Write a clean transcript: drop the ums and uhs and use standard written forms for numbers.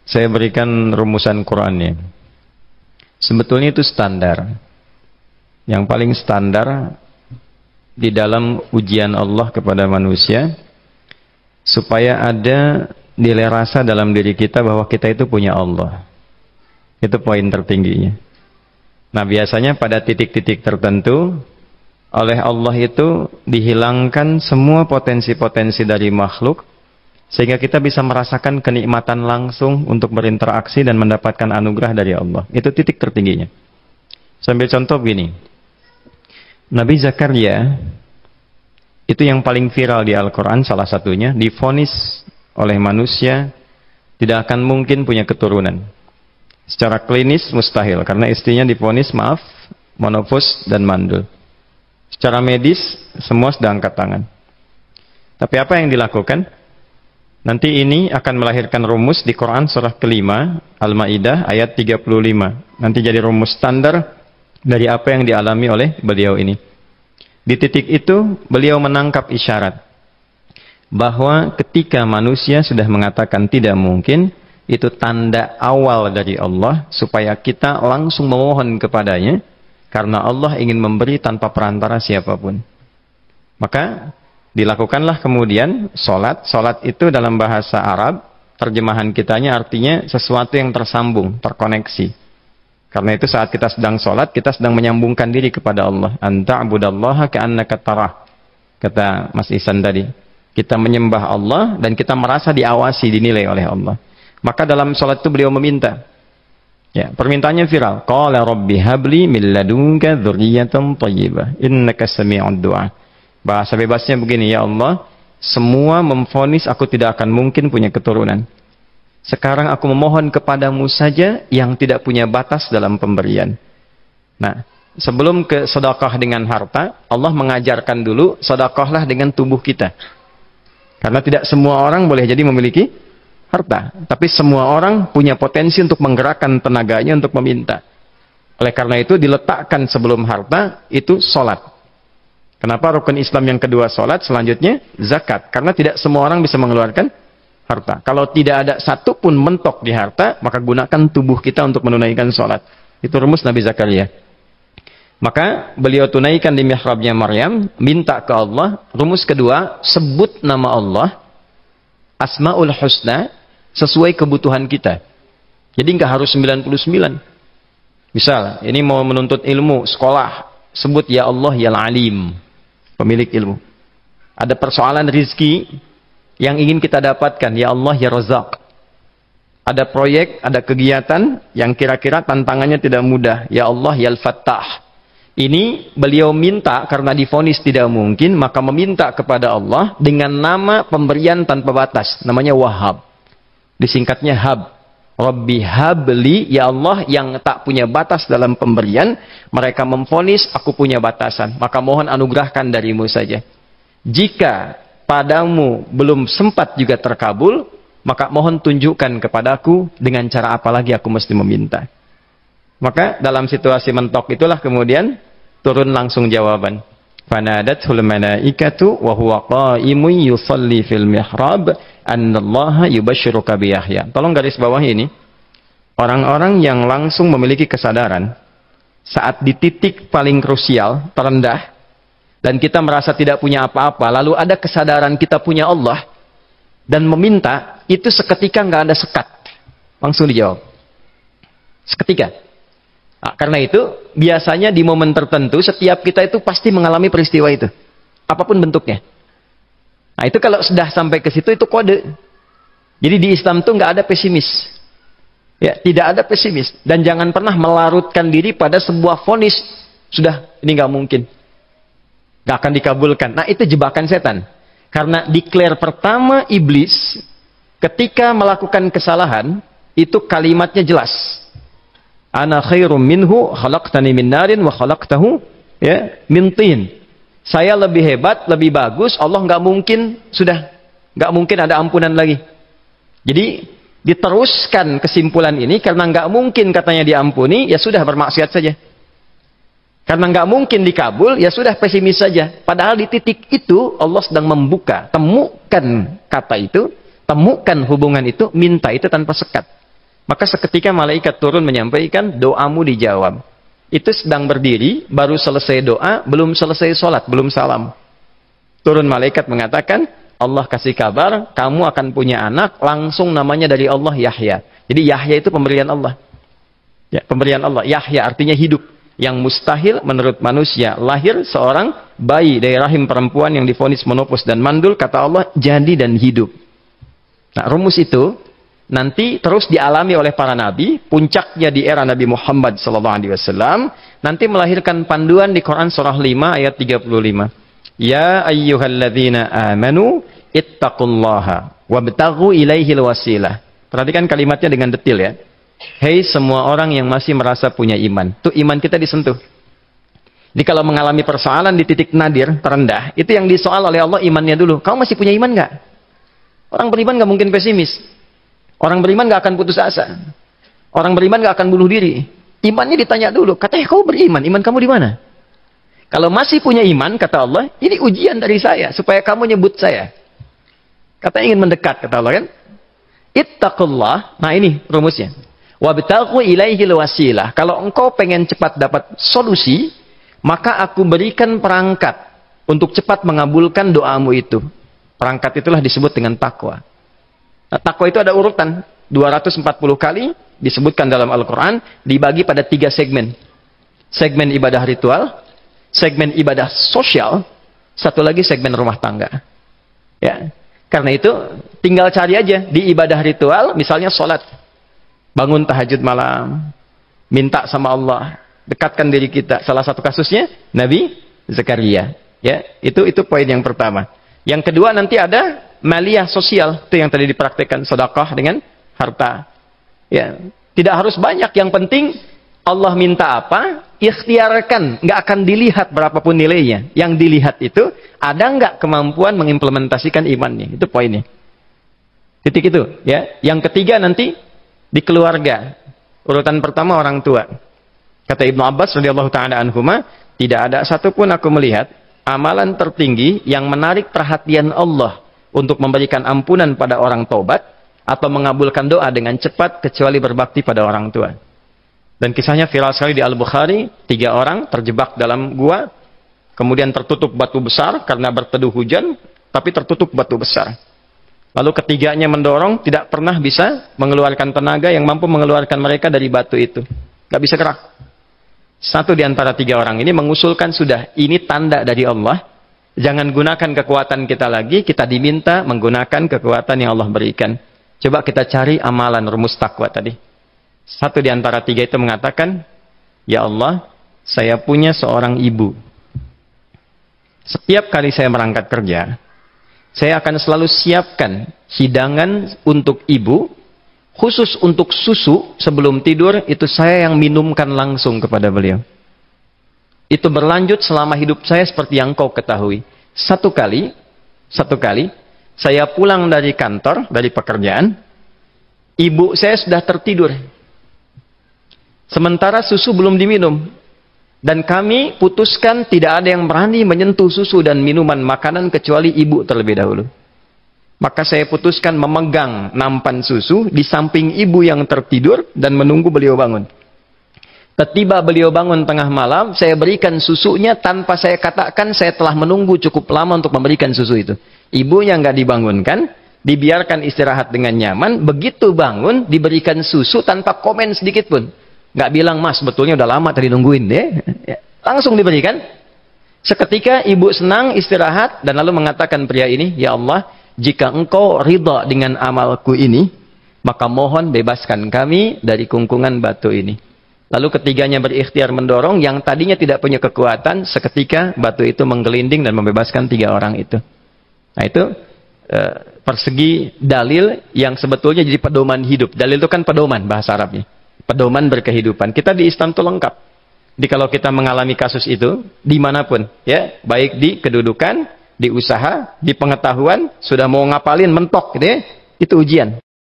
saya berikan rumusan Qur'annya. Sebetulnya itu standar. Yang paling standar di dalam ujian Allah kepada manusia, supaya ada nilai rasa dalam diri kita bahwa kita itu punya Allah. Itu poin tertingginya. Nah, biasanya pada titik-titik tertentu oleh Allah itu dihilangkan semua potensi-potensi dari makhluk, sehingga kita bisa merasakan kenikmatan langsung untuk berinteraksi dan mendapatkan anugerah dari Allah. Itu titik tertingginya. Sambil contoh begini, Nabi Zakaria itu yang paling viral di Al-Quran, salah satunya divonis oleh manusia tidak akan mungkin punya keturunan. Secara klinis mustahil, karena istrinya divonis, maaf, monofus dan mandul. Secara medis semua sedang angkat tangan. Tapi apa yang dilakukan? Nanti ini akan melahirkan rumus di Quran surah kelima, Al-Ma'idah ayat 35. Nanti jadi rumus standar dari apa yang dialami oleh beliau ini. Di titik itu beliau menangkap isyarat bahwa ketika manusia sudah mengatakan tidak mungkin, itu tanda awal dari Allah supaya kita langsung memohon kepadanya, karena Allah ingin memberi tanpa perantara siapapun. Maka dilakukanlah kemudian sholat. Sholat itu dalam bahasa Arab, terjemahan kitanya artinya sesuatu yang tersambung, terkoneksi. Karena itu saat kita sedang sholat, kita sedang menyambungkan diri kepada Allah. Anta'budallaha ka'annaka tarah. Kata Mas Ihsan tadi, kita menyembah Allah dan kita merasa diawasi, dinilai oleh Allah. Maka dalam sholat itu beliau meminta. Ya, permintaannya viral. Qala rabbi habli min ladunka dzurriyyatan thayyibah innaka sami'ud du'a. Bahasa bebasnya begini, ya Allah, semua memvonis aku tidak akan mungkin punya keturunan. Sekarang aku memohon kepadamu saja yang tidak punya batas dalam pemberian. Nah, sebelum ke sedekah dengan harta, Allah mengajarkan dulu sedekahlah dengan tubuh kita. Karena tidak semua orang boleh jadi memiliki harta, tapi semua orang punya potensi untuk menggerakkan tenaganya untuk meminta. Oleh karena itu diletakkan sebelum harta itu sholat. Kenapa rukun Islam yang kedua sholat, selanjutnya zakat? Karena tidak semua orang bisa mengeluarkan harta. Kalau tidak ada satu pun mentok di harta, maka gunakan tubuh kita untuk menunaikan sholat. Itu rumus Nabi Zakaria. Maka beliau tunaikan di mihrabnya Maryam, minta ke Allah. Rumus kedua, sebut nama Allah, Asmaul Husna, sesuai kebutuhan kita. Jadi nggak harus 99. Misal, ini mau menuntut ilmu, sekolah, sebut ya Allah ya Alim, pemilik ilmu. Ada persoalan rizki yang ingin kita dapatkan, ya Allah ya Razak. Ada proyek, ada kegiatan yang kira-kira tantangannya tidak mudah, ya Allah ya Al-Fattah. Ini beliau minta karena divonis tidak mungkin, maka meminta kepada Allah dengan nama pemberian tanpa batas, namanya Wahhab. Disingkatnya Hab. Rabbi habli, ya Allah yang tak punya batas dalam pemberian. Mereka memvonis aku punya batasan, maka mohon anugerahkan darimu saja. Jika padamu belum sempat juga terkabul, maka mohon tunjukkan kepadaku dengan cara apa lagi aku mesti meminta. Maka dalam situasi mentok itulah kemudian turun langsung jawaban. Fanadathul malaikatu wa huwa qa'imun yusalli fil mihrab annallaha yubashshiruka bi Yahya. Tolong garis bawah ini. Orang-orang yang langsung memiliki kesadaran saat di titik paling krusial, terendah, dan kita merasa tidak punya apa-apa, lalu ada kesadaran kita punya Allah dan meminta, itu seketika nggak ada sekat. Langsung dijawab. Seketika. Nah, karena itu biasanya di momen tertentu setiap kita itu pasti mengalami peristiwa itu, apapun bentuknya. Nah itu kalau sudah sampai ke situ itu kode. Jadi di Islam tuh nggak ada pesimis, ya tidak ada pesimis, dan jangan pernah melarutkan diri pada sebuah vonis sudah ini nggak mungkin, nggak akan dikabulkan. Nah itu jebakan setan, karena declare pertama iblis ketika melakukan kesalahan itu kalimatnya jelas. Ana khairum minhu khalaqtani min narin wa khalaqtahu ya min tin. Saya lebih hebat, lebih bagus. Allah nggak mungkin ada ampunan lagi. Jadi diteruskan kesimpulan ini karena nggak mungkin katanya diampuni, ya sudah bermaksiat saja. Karena nggak mungkin dikabul, ya sudah pesimis saja. Padahal di titik itu Allah sedang membuka, temukan kata itu, temukan hubungan itu, minta itu tanpa sekat. Maka seketika malaikat turun menyampaikan, doamu dijawab. Itu sedang berdiri, baru selesai doa, belum selesai sholat, belum salam. Turun malaikat mengatakan, Allah kasih kabar, kamu akan punya anak, langsung namanya dari Allah Yahya. Jadi Yahya itu pemberian Allah. Ya, pemberian Allah. Yahya artinya hidup. Yang mustahil menurut manusia. Lahir seorang bayi dari rahim perempuan yang divonis menopause dan mandul, kata Allah, jadi dan hidup. Nah, rumus itu nanti terus dialami oleh para nabi, puncaknya di era Nabi Muhammad SAW, nanti melahirkan panduan di Quran surah 5 ayat 35. Ya ayyuhalladzina amanu ittaqullaha wabtaghu ilaihil wasilah. Perhatikan kalimatnya dengan detail ya. Hei semua orang yang masih merasa punya iman. Tuh iman kita disentuh. Jadi kalau mengalami persoalan di titik nadir, terendah, itu yang disoal oleh Allah imannya dulu. Kamu masih punya iman nggak? Orang beriman nggak mungkin pesimis. Orang beriman nggak akan putus asa. Orang beriman nggak akan bunuh diri. Imannya ditanya dulu. Katanya kau beriman. Iman kamu di mana? Kalau masih punya iman, kata Allah, ini ujian dari saya, supaya kamu nyebut saya. Kata ingin mendekat, kata Allah kan. Ittaqullah, nah ini rumusnya. Wabtaghu ilaihil wasilah. Kalau engkau pengen cepat dapat solusi, maka aku berikan perangkat untuk cepat mengabulkan doamu itu. Perangkat itulah disebut dengan takwa. Nah, takwa itu ada urutan. 240 kali disebutkan dalam Al-Quran, dibagi pada 3 segmen. Segmen ibadah ritual, segmen ibadah sosial, satu lagi segmen rumah tangga. Ya, karena itu tinggal cari aja di ibadah ritual, misalnya sholat, bangun tahajud malam, minta sama Allah, dekatkan diri kita. Salah satu kasusnya Nabi Zakaria. Ya, itu poin yang pertama. Yang kedua nanti ada maliyah sosial, itu yang tadi dipraktekkan, sedekah dengan harta. Ya, tidak harus banyak, yang penting Allah minta apa, ikhtiarkan, nggak akan dilihat berapapun nilainya. Yang dilihat itu, ada nggak kemampuan mengimplementasikan imannya. Itu poinnya. Titik itu. Ya. Yang ketiga nanti, di keluarga. Urutan pertama orang tua. Kata Ibnu Abbas radhiyallahu ta'ala anhuma, tidak ada satupun aku melihat amalan tertinggi yang menarik perhatian Allah untuk memberikan ampunan pada orang taubat, atau mengabulkan doa dengan cepat, kecuali berbakti pada orang tua. Dan kisahnya viral sekali di Al-Bukhari, 3 orang terjebak dalam gua, kemudian tertutup batu besar karena berteduh hujan, tapi tertutup batu besar. Lalu ketiganya mendorong, tidak pernah bisa mengeluarkan tenaga yang mampu mengeluarkan mereka dari batu itu. Gak bisa gerak. Satu di antara 3 orang ini mengusulkan, sudah, ini tanda dari Allah, jangan gunakan kekuatan kita lagi, kita diminta menggunakan kekuatan yang Allah berikan. Coba kita cari amalan rumus takwa tadi. Satu di antara 3 itu mengatakan, ya Allah, saya punya seorang ibu. Setiap kali saya berangkat kerja, saya akan selalu siapkan hidangan untuk ibu, khusus untuk susu sebelum tidur, itu saya yang minumkan langsung kepada beliau. Itu berlanjut selama hidup saya seperti yang kau ketahui. Satu kali, saya pulang dari kantor, dari pekerjaan, ibu saya sudah tertidur. Sementara susu belum diminum. Dan kami putuskan tidak ada yang berani menyentuh susu dan minuman makanan kecuali ibu terlebih dahulu. Maka saya putuskan memegang nampan susu di samping ibu yang tertidur dan menunggu beliau bangun. Tiba beliau bangun tengah malam, saya berikan susunya tanpa saya katakan saya telah menunggu cukup lama untuk memberikan susu itu. Ibunya nggak dibangunkan, dibiarkan istirahat dengan nyaman. Begitu bangun, diberikan susu tanpa komen sedikit pun. Nggak bilang, mas, betulnya udah lama tadi nungguin deh. Ya, langsung diberikan. Seketika ibu senang istirahat dan lalu mengatakan pria ini, ya Allah, jika engkau ridha dengan amalku ini, maka mohon bebaskan kami dari kungkungan batu ini. Lalu ketiganya berikhtiar mendorong, yang tadinya tidak punya kekuatan, seketika batu itu menggelinding dan membebaskan 3 orang itu. Nah itu persegi dalil yang sebetulnya jadi pedoman hidup. Dalil itu kan pedoman bahasa Arabnya. Pedoman berkehidupan. Kita di Islam itu lengkap. Jadi kalau kita mengalami kasus itu, dimanapun, ya, baik di kedudukan, di usaha, di pengetahuan, sudah mau ngapalin mentok, gitu ya, itu ujian.